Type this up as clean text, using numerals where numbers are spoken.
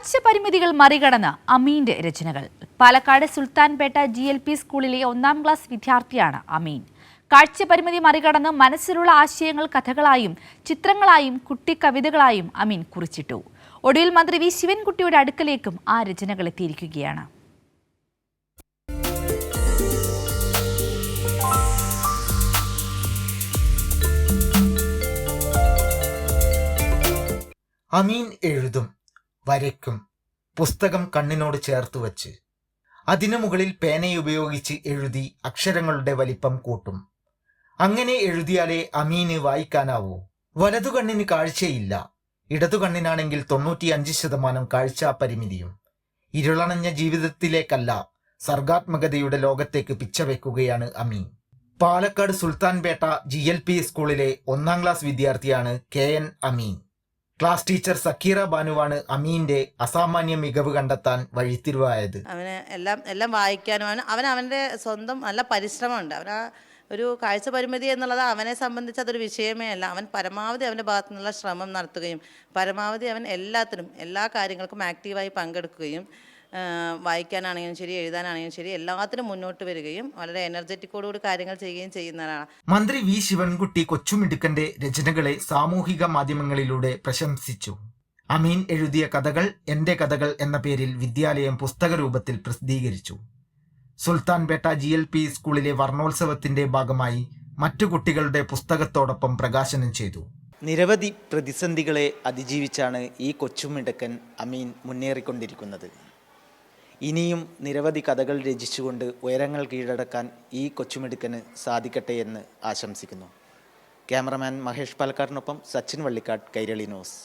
കാഴ്ച പരിമിതികൾ മറികടന്ന് അമീന്റെ രചനകൾ. പാലക്കാട് സുൽത്താൻപേട്ട GLP സ്കൂളിലെ 1ാം ക്ലാസ് വിദ്യാർത്ഥിയാണ് അമീൻ. കാഴ്ച പരിമിതി മറികടന്ന് മനസ്സിലുള്ള ആശയങ്ങൾ കഥകളായും ചിത്രങ്ങളായും കുട്ടിക്കവിതകളായും അമീൻ കുറിച്ചിട്ടു. ഒടുവിൽ മന്ത്രി വി ശിവൻകുട്ടിയുടെ അടുക്കലേക്കും ആ രചനകൾ എത്തിയിരിക്കുകയാണ്. അമീൻ എഴുതും, വരയ്ക്കും, പുസ്തകം കണ്ണിനോട് ചേർത്ത് വച്ച് അതിനു മുകളിൽ പേനയുപയോഗിച്ച് എഴുതി അക്ഷരങ്ങളുടെ വലിപ്പം കൂട്ടും. അങ്ങനെ എഴുതിയാലേ അമീന് വായിക്കാനാവൂ. വലതു കണ്ണിന് കാഴ്ചയില്ല, ഇടതു കണ്ണിനാണെങ്കിൽ 95% കാഴ്ചാ പരിമിതിയും. ഇരുളണഞ്ഞ ജീവിതത്തിലേക്കല്ല, സർഗാത്മകതയുടെ ലോകത്തേക്ക് പിച്ചവെക്കുകയാണ് അമീൻ. പാലക്കാട് സുൽത്താൻപേട്ട GLP സ്കൂളിലെ 1ാം ക്ലാസ് വിദ്യാർത്ഥിയാണ് KN അമീൻ. ക്ലാസ് ടീച്ചർ സക്കീറ ബാനുവാണ് അമീന്റെ അസാമാന്യ മികവ് കണ്ടെത്താൻ വഴിത്തിരിവായത്. അവന് എല്ലാം വായിക്കാനും അവൻ്റെ സ്വന്തം നല്ല പരിശ്രമമുണ്ട്. അവന് ഒരു കാഴ്ച പരിമിതി എന്നുള്ളത് അവനെ സംബന്ധിച്ച് അതൊരു വിഷയമേ അല്ല. അവൻ പരമാവധി അവൻ്റെ ഭാഗത്തു നിന്നുള്ള ശ്രമം നടത്തുകയും പരമാവധി അവൻ എല്ലാ കാര്യങ്ങൾക്കും ആക്റ്റീവായി പങ്കെടുക്കുകയും വായിക്കാനാണെങ്കിലും ശരി, എഴുതാനാണെങ്കിലും ശരി, എല്ലാത്തിനും മുന്നോട്ട് വരികയും വളരെ എനർജറ്റിക്കോടുകൂടി കാര്യങ്ങൾ ചെയ്യുകയും ചെയ്യുന്നതാണ്. മന്ത്രി വി ശിവൻകുട്ടി കൊച്ചുമിടുക്കന്റെ രചനകളെ സാമൂഹിക മാധ്യമങ്ങളിലൂടെ പ്രശംസിച്ചു. അമീൻ എഴുതിയ കഥകൾ എന്റെ കഥകൾ എന്ന പേരിൽ വിദ്യാലയം പുസ്തക രൂപത്തിൽ പ്രസിദ്ധീകരിച്ചു. സുൽത്താൻപേട്ട GLP സ്കൂളിലെ വർണ്ണോത്സവത്തിന്റെ ഭാഗമായി മറ്റു കുട്ടികളുടെ പുസ്തകത്തോടൊപ്പം പ്രകാശനം ചെയ്തു. നിരവധി പ്രതിസന്ധികളെ അതിജീവിച്ചാണ് ഈ കൊച്ചുമിടുക്കൻ അമീൻ മുന്നേറിക്കൊണ്ടിരിക്കുന്നത്. ഇനിയും നിരവധി കഥകൾ രചിച്ചുകൊണ്ട് ഉയരങ്ങൾ കീഴടക്കാൻ ഈ കൊച്ചുമിടുക്കന് സാധിക്കട്ടെ എന്ന് ആശംസിക്കുന്നു. ക്യാമറമാൻ മഹേഷ് പാലക്കാടിനൊപ്പം സച്ചിൻ വള്ളിക്കാട്, കൈരളി ന്യൂസ്.